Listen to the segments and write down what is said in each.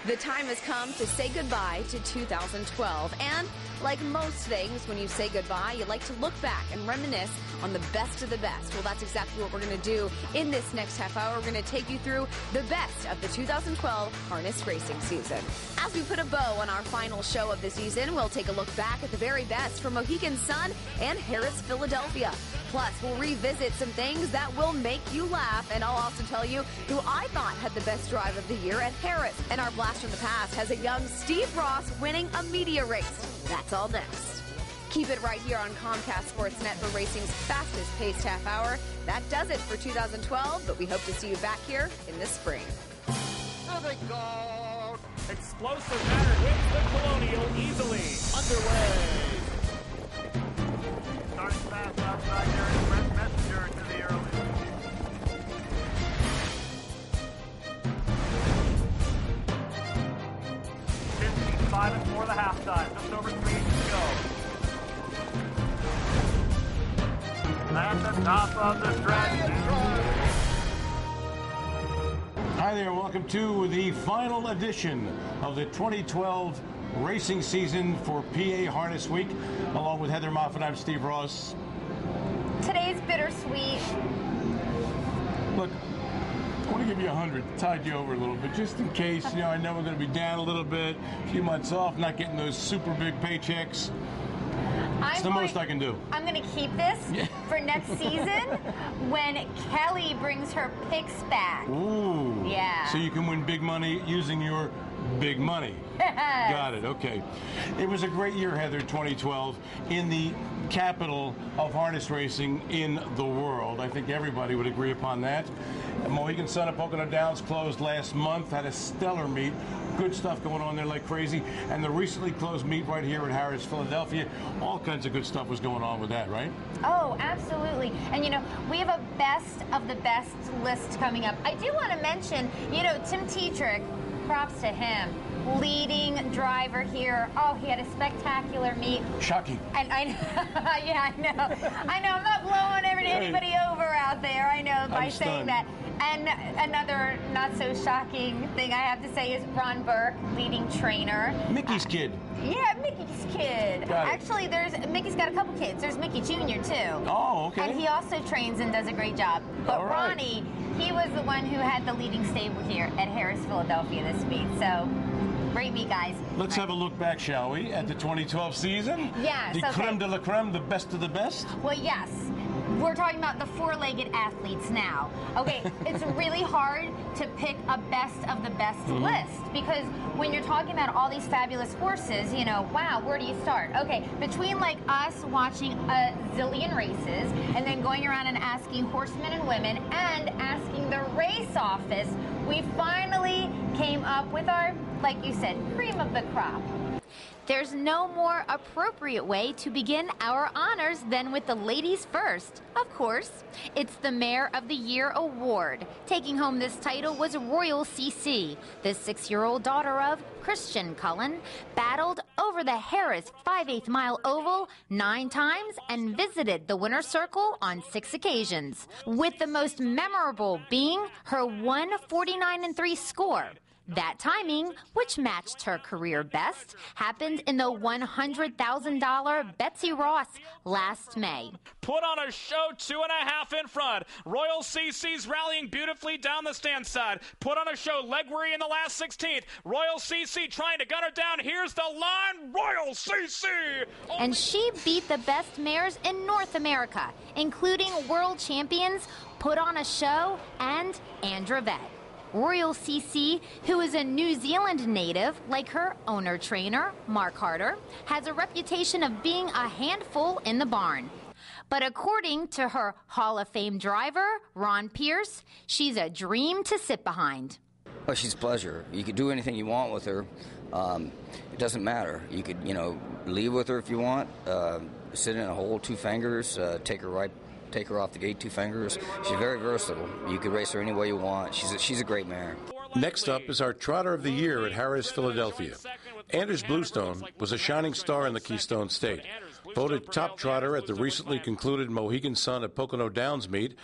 The time has come to say goodbye to 2012. And like most things, when you say goodbye, you like to look back and reminisce on the best of the best. Well, that's exactly what we're going to do in this next half hour. We're going to take you through the best of the 2012 harness racing season. As we put a bow on our final show of the season, we'll take a look back at the very best from Mohegan Sun and Harris, Philadelphia. Plus, we'll revisit some things that will make you laugh, and I'll also tell you who I thought had the best drive of the year at Harris. And our blast from the past has a young Steve Ross winning a media race. That's all next. Keep it right here on Comcast Sportsnet for racing's fastest-paced half hour. That does it for 2012, but we hope to see you back here in the spring. There they go. Explosive matter hits the Colonial easily. Underway. Starting fast outside there is Brett Messenger to the early. 55 for the halftime. Just over 3 to go. At the top of the stretch. Hi there, welcome to the final edition of the 2012 racing season for PA Harness Week. Along with Heather Moffat, I'm Steve Ross. Today's bittersweet. Look, I want to give you 100, tide you over a little bit, just in case. You know, I know we're going to be down a little bit, a few months off, not getting those super big paychecks. It's the most I can do. I'm going to keep this for next season when Kelly brings her picks back. Ooh. Yeah. So you can win big money using your big money. Got it. Okay. It was a great year, Heather, 2012, in the capital of harness racing in the world. I think everybody would agree upon that. Mohegan Sun at Pocono Downs closed last month, had a stellar meet. Good stuff going on there like crazy. And the recently closed meet right here at Harris, Philadelphia, all kinds of good stuff was going on with that, right? Oh, absolutely. And, you know, we have a best of the best list coming up. I do want to mention, you know, Tim Tetrick, props to him. Leading driver here. Oh, he had a spectacular meet. Shocking. And I know, yeah, I know. I know, I'm not blowing anybody over out there, I know, by saying that. And another not-so-shocking thing I have to say is Ron Burke, leading trainer. Mickey's kid. Yeah, Mickey's kid. Actually, Mickey's got a couple kids. There's Mickey Jr., too. Oh, okay. And he also trains and does a great job. But Ronnie, he was the one who had the leading stable here at Harris, Philadelphia this meet. So, great meet, guys. Let's have a look back, shall we, at the 2012 season? Yes. The creme de la creme, the best of the best? Well, yes. We're talking about the four-legged athletes now. Okay, it's really hard to pick a best of the best list because when you're talking about all these fabulous horses, you know, wow, where do you start? Okay, between like us watching a zillion races and then going around and asking horsemen and women and asking the race office, we finally came up with our, like you said, cream of the crop. There's no more appropriate way to begin our honors than with the ladies first. Of course, it's the Mare of the Year award. Taking home this title was Royal CC. The 6-year-old daughter of Christian Cullen battled over the Harris 5/8 mile oval 9 times and visited the winner's circle on 6 occasions, with the most memorable being her 1:49.3 score. That timing, which matched her career best, happened in the $100,000 Betsy Ross last May. Put on a show 2.5 in front. Royal CC's rallying beautifully down the stand side. Put on a show, leg worry in the last 16th. Royal CC trying to gun her down. Here's the line, Royal CC! And she beat the best mares in North America, including world champions Put on a Show and Andravette. Royal CC, who is a New Zealand native like her owner-trainer, Mark Harder, has a reputation of being a handful in the barn. But according to her Hall of Fame driver, Ron Pierce, she's a dream to sit behind. Well, she's a pleasure. You could do anything you want with her. It doesn't matter. You could, you know, leave with her if you want, sit in a hole 2 fingers, take her off the gate 2 fingers. She's very versatile. You could race her any way you want. She's a great mare. Next up is our Trotter of the Year at Harris, Philadelphia. Anders Bluestone was a shining star in the Keystone State. Voted top trotter at the recently concluded Mohegan Sun at Pocono Downs meet,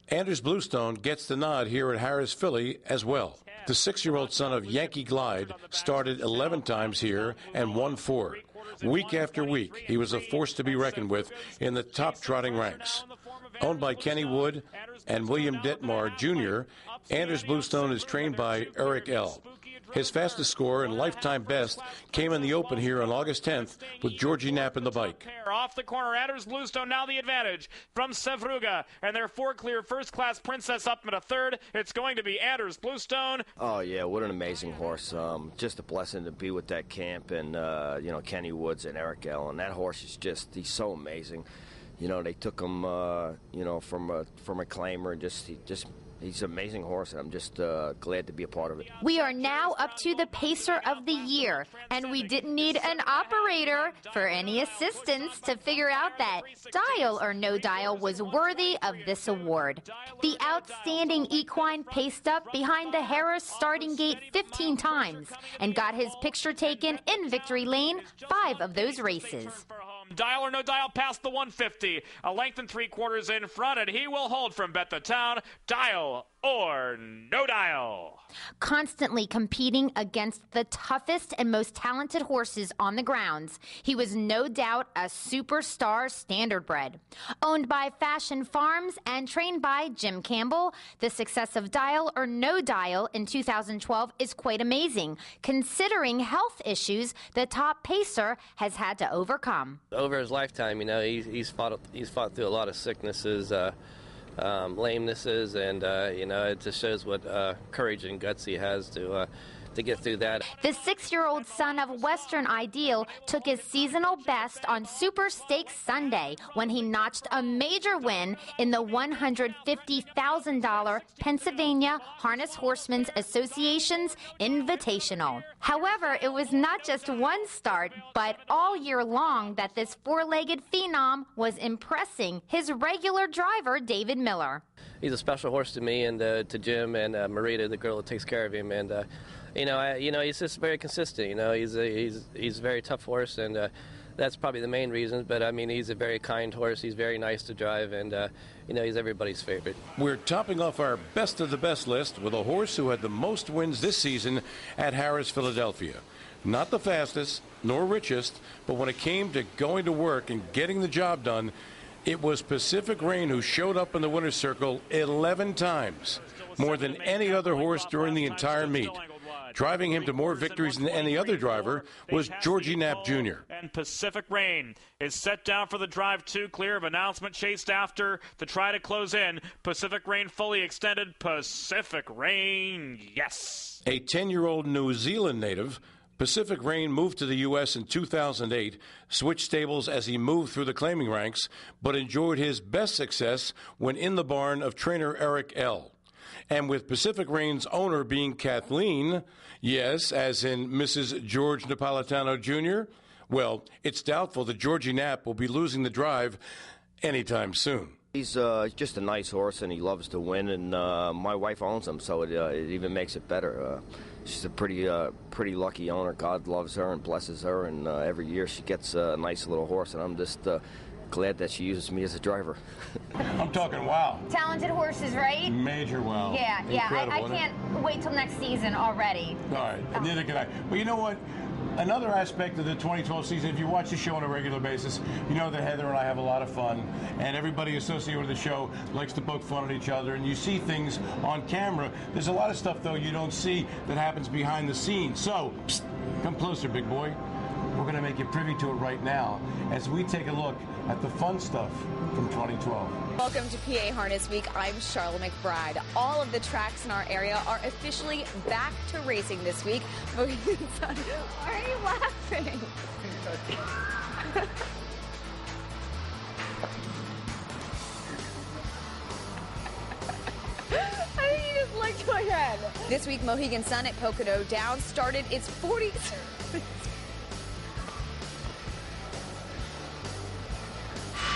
Anders Bluestone gets the nod here at Harris Philly as well. The 6-year-old son of Yankee Glide started 11 times here and won 4. Week after week, he was a force to be reckoned with in the top trotting ranks. Owned by Kenny Wood and William Detmar Jr., Anders Bluestone is trained by Eric L. His fastest score and lifetime best came in the Open here on August 10th with Georgie Knapp in the bike. Off the corner, Anders Bluestone now the advantage from Sevruga, and their 4-clear first-class Princess up in a third. It's going to be Anders Bluestone. Oh, yeah, what an amazing horse. Just a blessing to be with that camp and, Kenny Woods and Eric L. And that horse is he's so amazing. They took him, from a claimer and he's an amazing horse, and I'm just glad to be a part of it. We are now up to the Pacer of the Year, and we didn't need an operator for any assistance to figure out that Dial or No Dial was worthy of this award. The outstanding equine paced up behind the Harris starting gate 15 times and got his picture taken in victory lane 5 of those races. Dial or No Dial past the 150, a length and 3/4 in front, and he will hold from Bet the Town. Dial or No Dial. Constantly competing against the toughest and most talented horses on the grounds, he was no doubt a superstar standardbred. Owned by Fashion Farms and trained by Jim Campbell, the success of Dial or No Dial in 2012 is quite amazing, considering health issues the top pacer has had to overcome. Over his lifetime, he's fought through a lot of sicknesses, lamenesses, and it just shows what courage and guts he has to get through that. The 6-year-old son of Western Ideal took his seasonal best on Super Stakes Sunday when he notched a major win in the $150,000 Pennsylvania Harness Horsemen's Association's Invitational. However, it was not just one start, but all year long that this 4-legged phenom was impressing his regular driver, David Miller. He's a special horse to me and to Jim and Marita, the girl that takes care of him, and he's just very consistent. He's a very tough horse, and that's probably the main reason. But he's a very kind horse. He's very nice to drive, and he's everybody's favorite. We're topping off our best of the best list with a horse who had the most wins this season at Harris, Philadelphia. Not the fastest nor richest, but when it came to going to work and getting the job done, it was Pacific Rain who showed up in the winner's circle 11 times, more than any other horse during the entire meet. Driving him to more victories than any other driver was Georgie Knapp Jr. And Pacific Rain is set down for the drive 2, clear of announcement, chased after to try to close in. Pacific Rain fully extended. Pacific Rain, yes. A 10-year-old New Zealand native, Pacific Rain moved to the U.S. in 2008, switched stables as he moved through the claiming ranks, but enjoyed his best success when in the barn of trainer Eric L. And with Pacific Rain's owner being Kathleen, yes, as in Mrs. George Napolitano Jr., well, it's doubtful that Georgie Knapp will be losing the drive anytime soon. He's just a nice horse, and he loves to win, and my wife owns him, so it even makes it better. She's a pretty lucky owner. God loves her and blesses her, and every year she gets a nice little horse, and I'm just glad that she uses me as a driver. I'm talking wow. Talented horses, right? Major wow. Yeah. I can't wait till next season already. All right, neither can I. But you know what? Another aspect of the 2012 season, if you watch the show on a regular basis, you know that Heather and I have a lot of fun, and everybody associated with the show likes to poke fun at each other, and you see things on camera. There's a lot of stuff, though, you don't see that happens behind the scenes. So, psst, come closer, big boy. We're going to make you privy to it right now as we take a look at the fun stuff from 2012. Welcome to PA Harness Week. I'm Charlotte McBride. All of the tracks in our area are officially back to racing this week. Mohegan Sun, why are you laughing? I think you just licked my head. This week, Mohegan Sun at Pocono Downs started its 40th.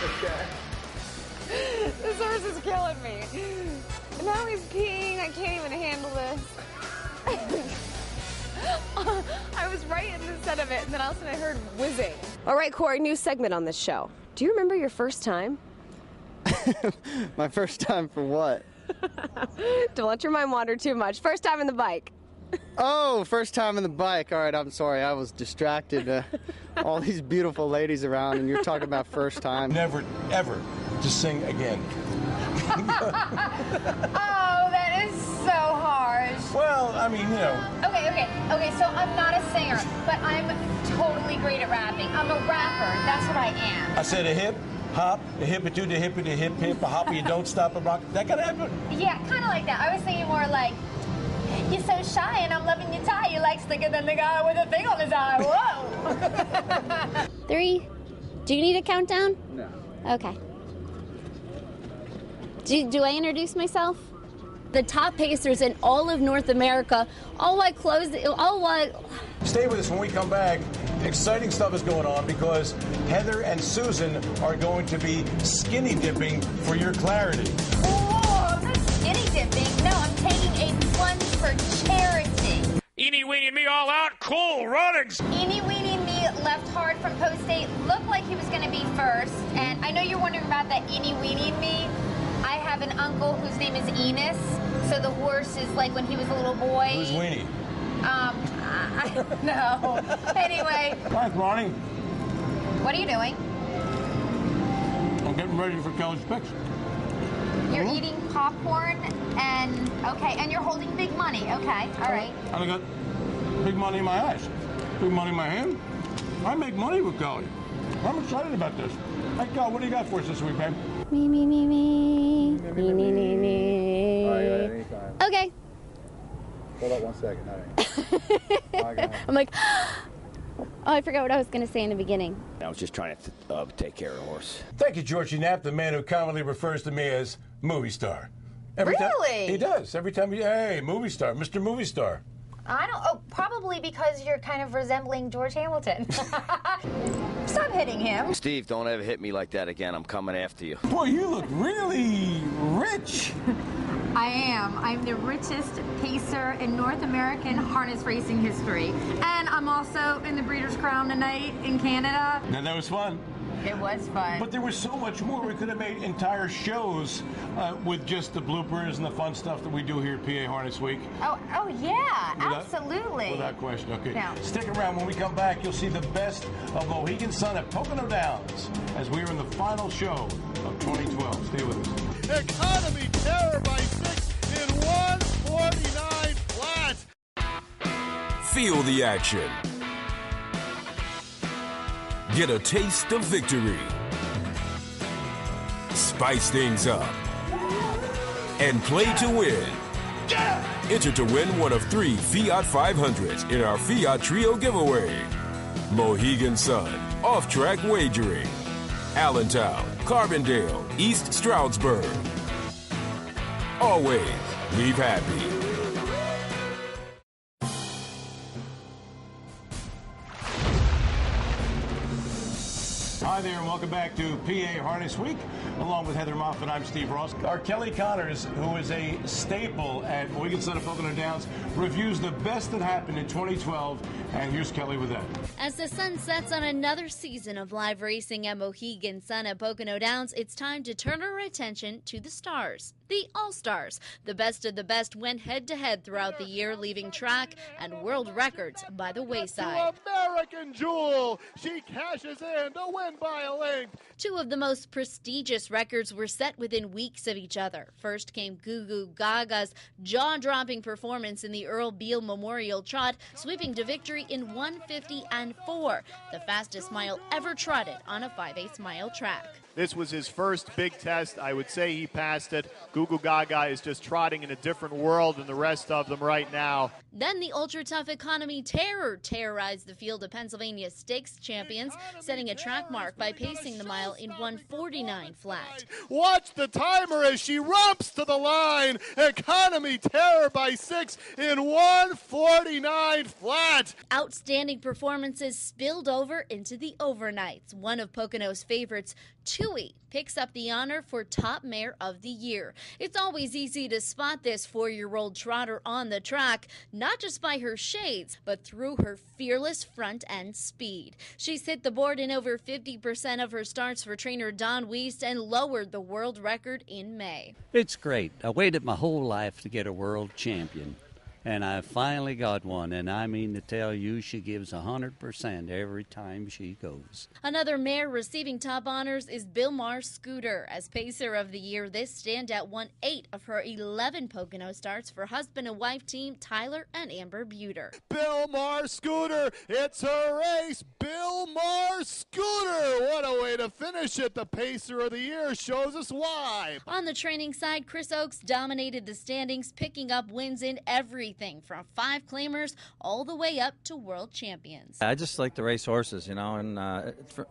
Okay. This horse is killing me. Now he's peeing. I can't even handle this. I was right in the center of it, and then all of a sudden I heard whizzing. All right, Corey, new segment on this show. Do you remember your first time? My first time for what? Don't let your mind wander too much. First time on the bike. Oh, first time on the bike. All right, I'm sorry. I was distracted. All these beautiful ladies around, and you're talking about first time. Never, ever to sing again. Oh, that is so harsh. Well, I mean, you know. Okay, so I'm not a singer, but I'm totally great at rapping. I'm a rapper. That's what I am. I said a hip, hop, a hippity to hippity hip hip, a hop, you don't stop a rock. That gotta happen. Yeah, kind of like that. I was thinking more like, you're so shy and I'm loving your tie. You like slicker than the guy with a thing on his eye. Whoa. 3. Do you need a countdown? No. Okay. Do I introduce myself? The top pacers in all of North America, Stay with us when we come back. Exciting stuff is going on because Heather and Susan are going to be skinny dipping for your clarity. Whoa, that's skinny dipping. No, I'm taking a plunge for charity. Eeny, weeny, me all out. Cool runnings. Eeny, weeny, me left hard from post 8. Looked like he was going to be first. And I know you're wondering about that eeny, weeny, me. I have an uncle whose name is Enos. So the horse is like when he was a little boy. Who's Weenie? I don't know. Anyway. Hi, Ronnie. What are you doing? I'm getting ready for college picks. You're eating popcorn and, okay, and you're holding big money. Okay, all right. And I got big money in my eyes, big money in my hand. I make money with college. I'm excited about this. Hey, Cal, what do you got for us this week, babe? Me. All right, anytime. Okay. Hold up 1 second. I'm like, oh, I forgot what I was going to say in the beginning. I was just trying to take care of the horse. Thank you, Georgie Knapp, the man who commonly refers to me as movie star. Really? He does. Every time hey, movie star, Mr. Movie Star. I don't, probably because you're kind of resembling George Hamilton. Stop hitting him. Steve, don't ever hit me like that again. I'm coming after you. Boy, you look really rich. I am. I'm the richest pacer in North American harness racing history. And I'm also in the Breeders' Crown tonight in Canada. Now, that was fun. It was fun. But there was so much more. We could have made entire shows with just the bloopers and the fun stuff that we do here at PA Harness Week. Oh yeah, absolutely. Without question. Okay. Now, stick around. When we come back, you'll see the best of Mohegan Sun at Pocono Downs as we are in the final show of 2012. Stay with us. Economy terror by 6 in 149 flat. Feel the action. Get a taste of victory. Spice things up. And play to win. Enter to win one of 3 Fiat 500s in our Fiat Trio giveaway. Mohegan Sun, off-track wagering. Allentown, Carbondale, East Stroudsburg. Always leave happy. Hi there, and welcome back to PA Harness Week. Along with Heather Moffat, I'm Steve Ross. Our Kelly Connors, who is a staple at Mohegan Sun at Pocono Downs, reviews the best that happened in 2012, and here's Kelly with that. As the sun sets on another season of live racing at Mohegan Sun at Pocono Downs, it's time to turn our attention to the stars. The All-Stars. The best of the best went head-to-head throughout the year, leaving track and world records by the wayside. American Jewel. She cashes in to win by a length. 2 of the most prestigious records were set within weeks of each other. First came Goo Goo Gaga's jaw-dropping performance in the Earl Beale Memorial Trot, sweeping to victory in 1:50 and 4, the fastest mile ever trotted on a 5/8 mile track. This was his first big test. I would say he passed it. Goo Goo Gaga is just trotting in a different world than the rest of them right now. Then the ultra-tough Economy Terror terrorized the field of Pennsylvania Stakes champions, setting a track mark by pacing the mile in 1:49 flat. Watch the timer as she romps to the line. Economy Terror by 6 in 1:49 flat. Outstanding performances spilled over into the overnights. One of Pocono's favorites, Tui picks up the honor for Top Mare of the Year. It's always easy to spot this 4-year-old trotter on the track, not just by her shades, but through her fearless front-end speed. She's hit the board in over 50% of her starts for trainer Don Wiest and lowered the world record in May. It's great. I waited my whole life to get a world champion, and I finally got one, and I mean to tell you, she gives 100% every time she goes. Another mare receiving top honors is Bilmar Scooter. As Pacer of the Year, this standout won 8 of her 11 Pocono starts for husband and wife team Tyler and Amber Buter. Bilmar Scooter, it's her race. Bilmar Scooter, what a way to finish it. The Pacer of the Year shows us why. On the training side, Chris Oakes dominated the standings, picking up wins in everything from 5 claimers all the way up to world champions. I just like to race horses, you know, and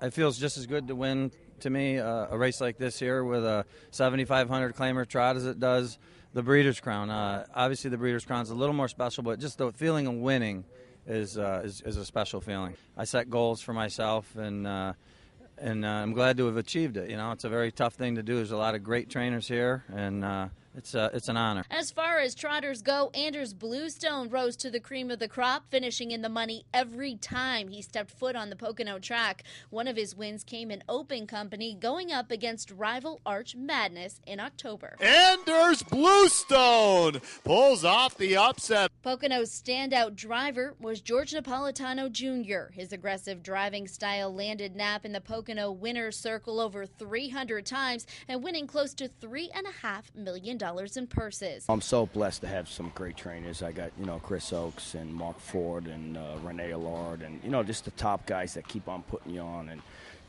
it feels just as good to win, to me, a race like this here with a 7,500 claimer trot as it does the Breeders' Crown. Obviously, the Breeders' Crown is a little more special, but just the feeling of winning is a special feeling. I set goals for myself, and I'm glad to have achieved it. You know, it's a very tough thing to do. There's a lot of great trainers here, and it's an honor. As far as trotters go, Anders Bluestone rose to the cream of the crop, finishing in the money every time he stepped foot on the Pocono track. One of his wins came in open company, going up against rival Arch Madness in October. Anders Bluestone pulls off the upset. Pocono's standout driver was George Napolitano Jr. His aggressive driving style landed Nap in the Pocono winner's circle over 300 times and winning close to $3.5 million in purses. I'm so blessed to have some great trainers. I got, Chris Oakes and Mark Ford and Renee Allard and, just the top guys that keep on putting you on. And,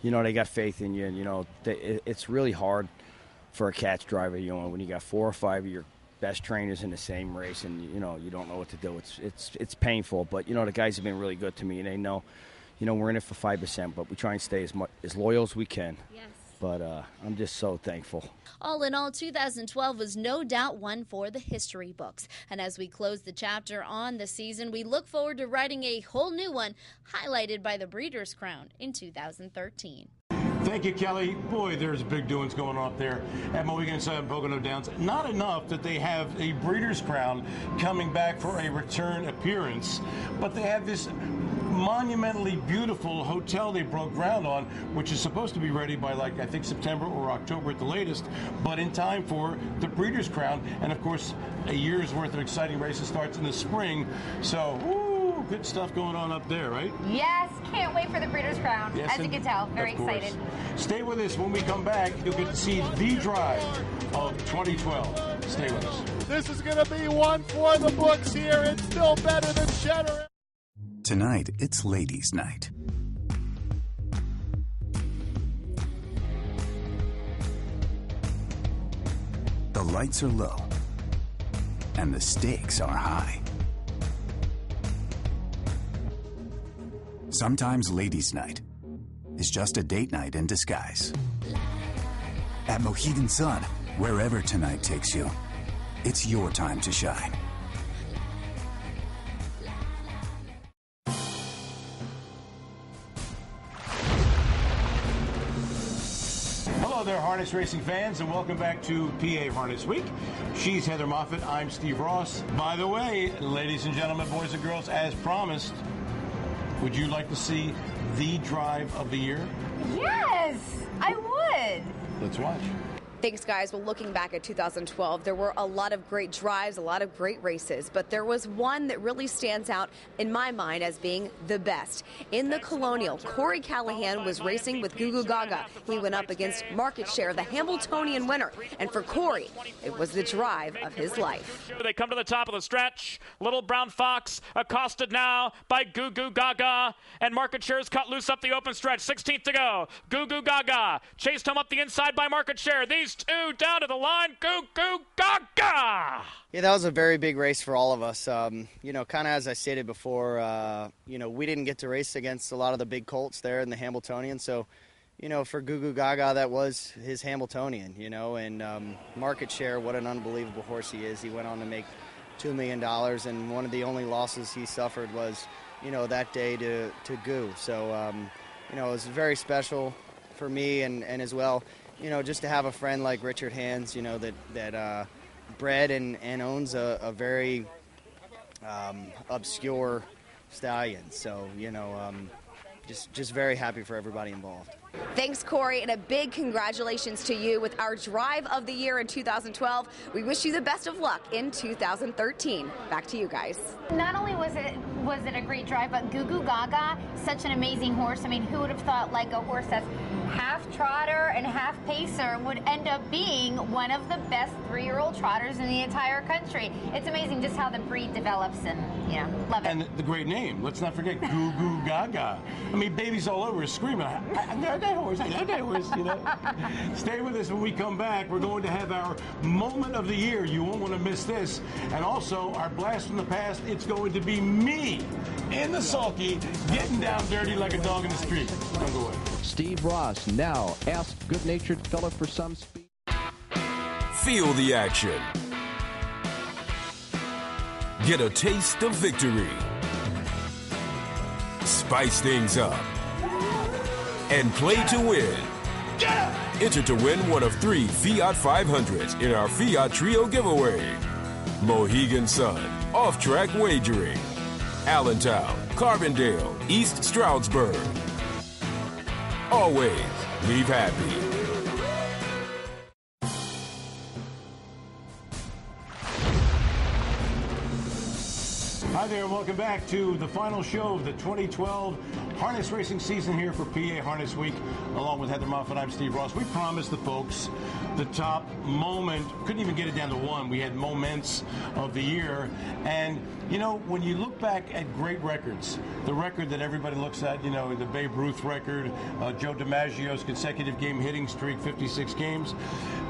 they got faith in you. And, it's really hard for a catch driver, when you got 4 or 5 of your best trainers in the same race and, you don't know what to do. It's painful. But, the guys have been really good to me, and they know, we're in it for 5%, but we try and stay as loyal as we can. Yes. But I'm just so thankful. All in all, 2012 was no doubt one for the history books. And as we close the chapter on the season, we look forward to writing a whole new one, highlighted by the Breeders' Crown in 2013. Thank you, Kelly. Boy, there's big doings going on up there at Mohegan Sun, Pocono Downs. Not enough that they have a Breeders' Crown coming back for a return appearance, but they have this monumentally beautiful hotel they broke ground on, which is supposed to be ready by, I think September or October at the latest, but in time for the Breeders' Crown. And, of course, a year's worth of exciting races starts in the spring. So, good stuff going on up there, right? Yes, can't wait for the Breeders' Crown. Yes, as you can tell, very excited. Stay with us. When we come back, you'll get to see the drive of 2012. Stay with us. This is going to be one for the books here. It's still better than Cheddar. Tonight, it's ladies' night. The lights are low, and the stakes are high. Sometimes ladies' night is just a date night in disguise. At Mohegan Sun, wherever tonight takes you, it's your time to shine. Hello there, harness racing fans, and welcome back to PA Harness Week. She's Heather Moffett. I'm Steve Ross. By the way, ladies and gentlemen, boys and girls, as promised, would you like to see the drive of the year? Yes, I would. Let's watch. Thanks, guys. Well, looking back at 2012, there were a lot of great drives, a lot of great races, but there was one that really stands out in my mind as being the best. In the Colonial, Corey Callahan was racing with Goo Goo Gaga. He went up against Market Share, the Hamiltonian winner, and for Corey, it was the drive of his life. They come to the top of the stretch. Little Brown Fox accosted now by Goo Goo Gaga, and Market Share is cut loose up the open stretch. 16th to go. Goo Goo Gaga chased home up the inside by Market Share. These two down to the line. Goo Goo Gaga! Yeah, that was a very big race for all of us. Kind of as I stated before, we didn't get to race against a lot of the big colts there in the Hamiltonian. So, for Goo Goo Gaga, that was his Hamiltonian, and Market Share, what an unbelievable horse he is. He went on to make $2 million, and one of the only losses he suffered was, that day to Goo. So, it was very special for me and as well, you know, just to have a friend like Richard Hands, you know, that bred and owns a very obscure stallion. So, you know, just very happy for everybody involved. Thanks, Corey, and a big congratulations to you with our Drive of the Year in 2012. We wish you the best of luck in 2013. Back to you guys. Not only was it a great drive, but Goo Goo Gaga, such an amazing horse. I mean, who would have thought like a horse that's half trotter and half pacer would end up being one of the best 3-year-old trotters in the entire country. It's amazing just how the breed develops, and love it. And the great name, let's not forget Goo Goo Gaga. I mean, babies all over screaming, I love that horse, I love that horse, you know. Stay with us when we come back. We're going to have our moment of the year. You won't want to miss this. And also, our blast from the past, it's going to be me in the sulky, getting down dirty like a dog in the street. Don't go away. Steve Ross now asks good-natured fella for some speed. Feel the action. Get a taste of victory. Spice things up. And play to win. Enter to win one of 3 Fiat 500s in our Fiat Trio giveaway. Mohegan Sun, off-track wagering. Allentown, Carbondale, East Stroudsburg. Always leave happy. Hi there, and welcome back to the final show of the 2012 harness racing season here for PA Harness Week. Along with Heather Moffat, I'm Steve Ross. We promised the folks the top moment. Couldn't even get it down to one. We had moments of the year. And, you know, when you look back at great records, the record that everybody looks at, you know, the Babe Ruth record, Joe DiMaggio's consecutive game hitting streak, 56 games,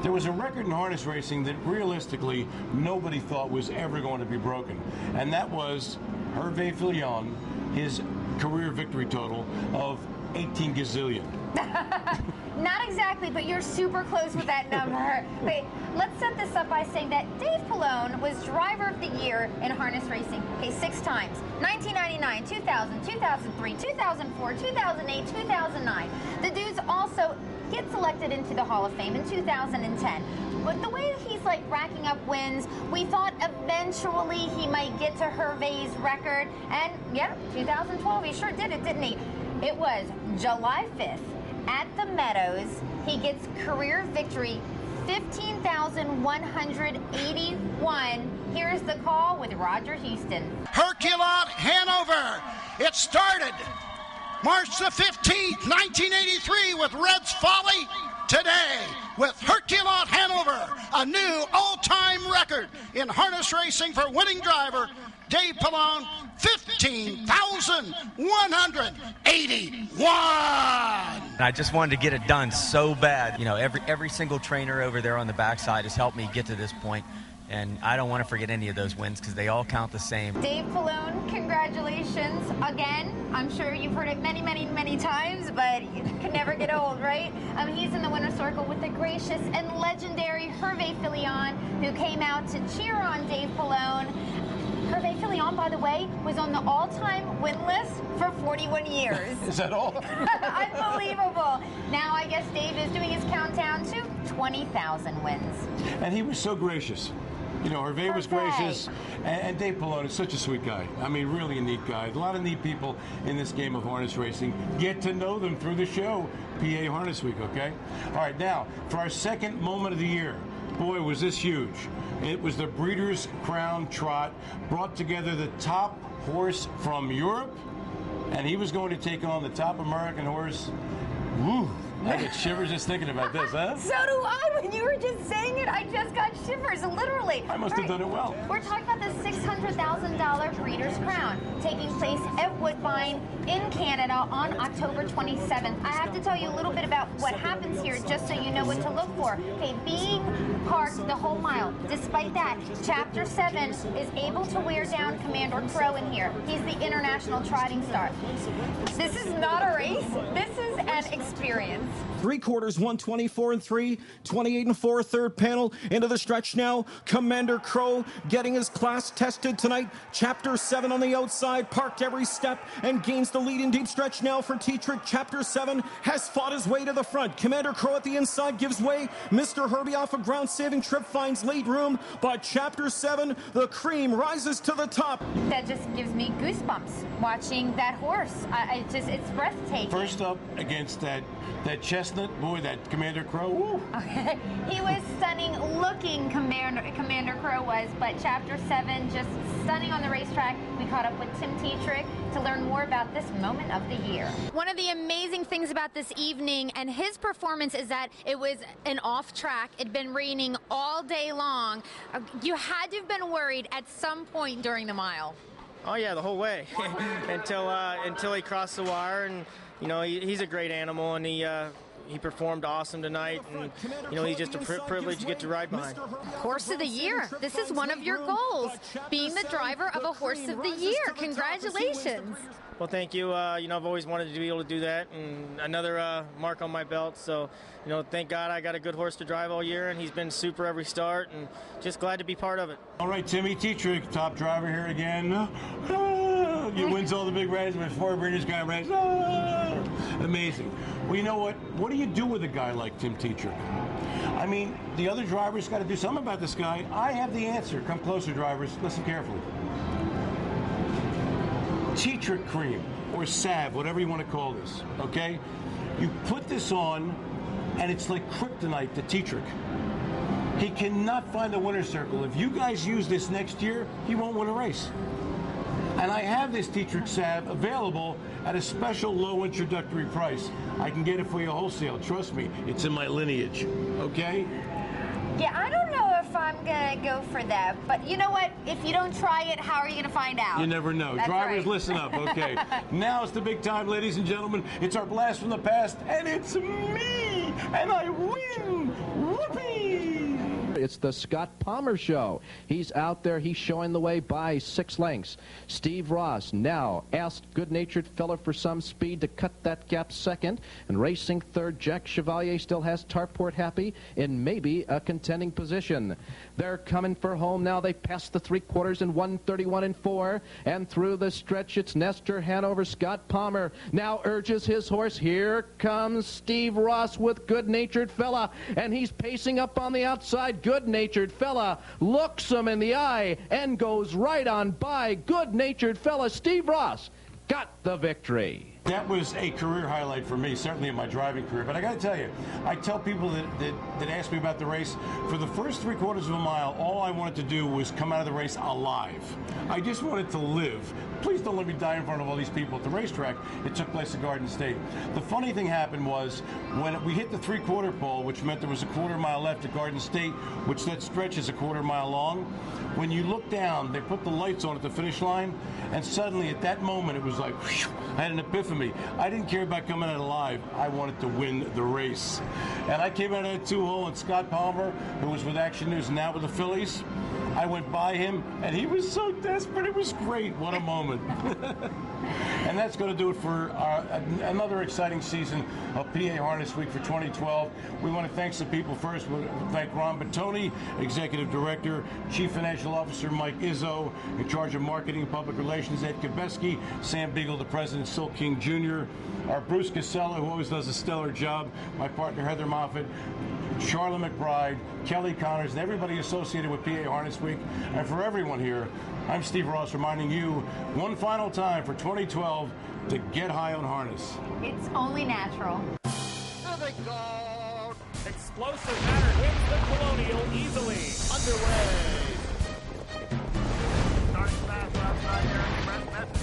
there was a record in harness racing that realistically nobody thought was ever going to be broken. And that was Hervé Fillon, his career victory total of 18 gazillion. Not exactly, but you're super close with that number. Wait, let's set this up by saying that Dave Pallone was driver of the year in harness racing, 6 times. 1999, 2000, 2003, 2004, 2008, 2009. The dude's also gets selected into the Hall of Fame in 2010. But the way he's like racking up wins, we thought eventually he might get to Hervé's record. And yeah, 2012, he sure did it, didn't he? It was July 5th at the Meadows. He gets career victory, 15,181. Here's the call with Roger Houston. Herculot, Hanover. It started March the 15th, 1983 with Red's Folly. Today, with Herculot Hanover, a new all-time record in harness racing for winning driver, Dave Pallone, 15,181. I just wanted to get it done so bad. You know, every single trainer over there on the backside has helped me get to this point. And I don't want to forget any of those wins because they all count the same. Dave Pallone, congratulations again. I'm sure you've heard it many, many, many times, but it can never get old, right? He's in the winner's circle with the gracious and legendary Hervé Fillon, who came out to cheer on Dave Pallone. Hervé Fillon, by the way, was on the all-time win list for 41 years. Is that all? Unbelievable. Now I guess Dave is doing his countdown to 20,000 wins. And he was so gracious. You know, Hervé was gracious, and Dave Pallone is such a sweet guy. I mean, really a neat guy. A lot of neat people in this game of harness racing. Get to know them through the show, PA Harness Week, okay? All right, now, for our second moment of the year, boy, was this huge. It was the Breeders' Crown Trot, brought together the top horse from Europe, and he was going to take on the top American horse. Woo! I get shivers just thinking about this, huh? So do I. When you were just saying it, I just got shivers, literally. I must have done it well. We're talking about the $600,000 Breeders' Crown taking place at Woodbine in Canada on October 27th. I have to tell you a little bit about what happens here just so you know what to look for. Okay, being parked the whole mile. Despite that, Chapter 7 is able to wear down Commander Crow in here. He's the international trotting star. This is not a race. This is an fan experience. 3/4, 124-3, 28-4, third panel into the stretch now. Commander Crow getting his class tested tonight. Chapter 7 on the outside, parked every step and gains the lead in deep stretch now for Tetrick. Chapter 7 has fought his way to the front. Commander Crow at the inside gives way. Mr. Herbie off a ground-saving trip finds late room, but Chapter 7, the cream, rises to the top. That just gives me goosebumps watching that horse. It's breathtaking. First up against that chestnut, boy, that Commander Crow. Woo. Okay. He was stunning looking, Commander Crow was, but Chapter 7 just stunning on the racetrack. We caught up with Tim Tetrick to learn more about this moment of the year. One of the amazing things about this evening and his performance is that it was an off track. It'd been raining all day long. You had to have been worried at some point during the mile. Oh yeah, the whole way until he crossed the wire, and you know he's a great animal, and he performed awesome tonight, and you know he's just a privilege to get to ride behind. Horse of the Year. This is one of your goals, being the driver of a Horse of the Year. Congratulations. Well, thank you. You know, I've always wanted to be able to do that, and another mark on my belt. So, you know, thank God I got a good horse to drive all year, and he's been super every start, and just glad to be part of it. All right, Timmy Tetrick, top driver here again. He wins all the big races with 4 British guy races. Amazing. Well, you know what? What do you do with a guy like Tim Tetrick? I mean, the other drivers got to do something about this guy. I have the answer. Come closer, drivers. Listen carefully. Tetrick cream or salve, whatever you want to call this, okay? You put this on, and it's like kryptonite to Tetrick. He cannot find the winner's circle. If you guys use this next year, he won't win a race. And I have this Tetrick salve available at a special low introductory price. I can get it for you wholesale. Trust me, it's in my lineage, okay? Yeah, I don't know if I'm going to go for that. But you know what? If you don't try it, how are you going to find out? You never know. That's Drivers, right. Listen up, okay? Now it's the big time, ladies and gentlemen. It's our blast from the past, and it's me! And I win! Whoopee! It's the Scott Palmer Show. He's out there. He's showing the way by 6 lengths. Steve Ross now asked good-natured fella for some speed to cut that gap second. And racing third, Jack Chevalier still has Tarport happy in maybe a contending position. They're coming for home now. They passed the 3/4 in 1:31.4. And through the stretch, it's Nestor Hanover. Scott Palmer now urges his horse. Here comes Steve Ross with good-natured fella. And he's pacing up on the outside. Good-natured fella looks him in the eye and goes right on by. Good-natured fella Steve Ross got the victory. That was a career highlight for me, certainly in my driving career. But I got to tell you, I tell people that ask me about the race, for the first 3/4 of a mile, all I wanted to do was come out of the race alive. I just wanted to live. Please don't let me die in front of all these people at the racetrack. It took place at Garden State. The funny thing happened was when we hit the 3/4 pole, which meant there was a 1/4 mile left at Garden State, which that stretch is a 1/4 mile long. When you look down, they put the lights on at the finish line, and suddenly at that moment it was like, whew, I had an epiphany. I didn't care about coming out alive. I wanted to win the race. And I came out of that 2-hole, and Scott Palmer, who was with Action News and now with the Phillies, I went by him, and he was so desperate. It was great. What a moment. And that's going to do it for another exciting season of PA Harness Week for 2012. We want to thank some people first. We want to thank Ron Bertoni, Executive Director, Chief Financial Officer Mike Izzo, in charge of Marketing and Public Relations Ed Kabeski, Sam Beagle, the President, Silk King Jr., our Bruce Casella, who always does a stellar job, my partner Heather Moffett, Charlotte McBride, Kelly Connors, and everybody associated with PA Harness Week. And for everyone here, I'm Steve Ross reminding you one final time for 2012 to get high on harness. It's only natural. Explosive Matter hits the Colonial easily. Underway. Starting fast outside there.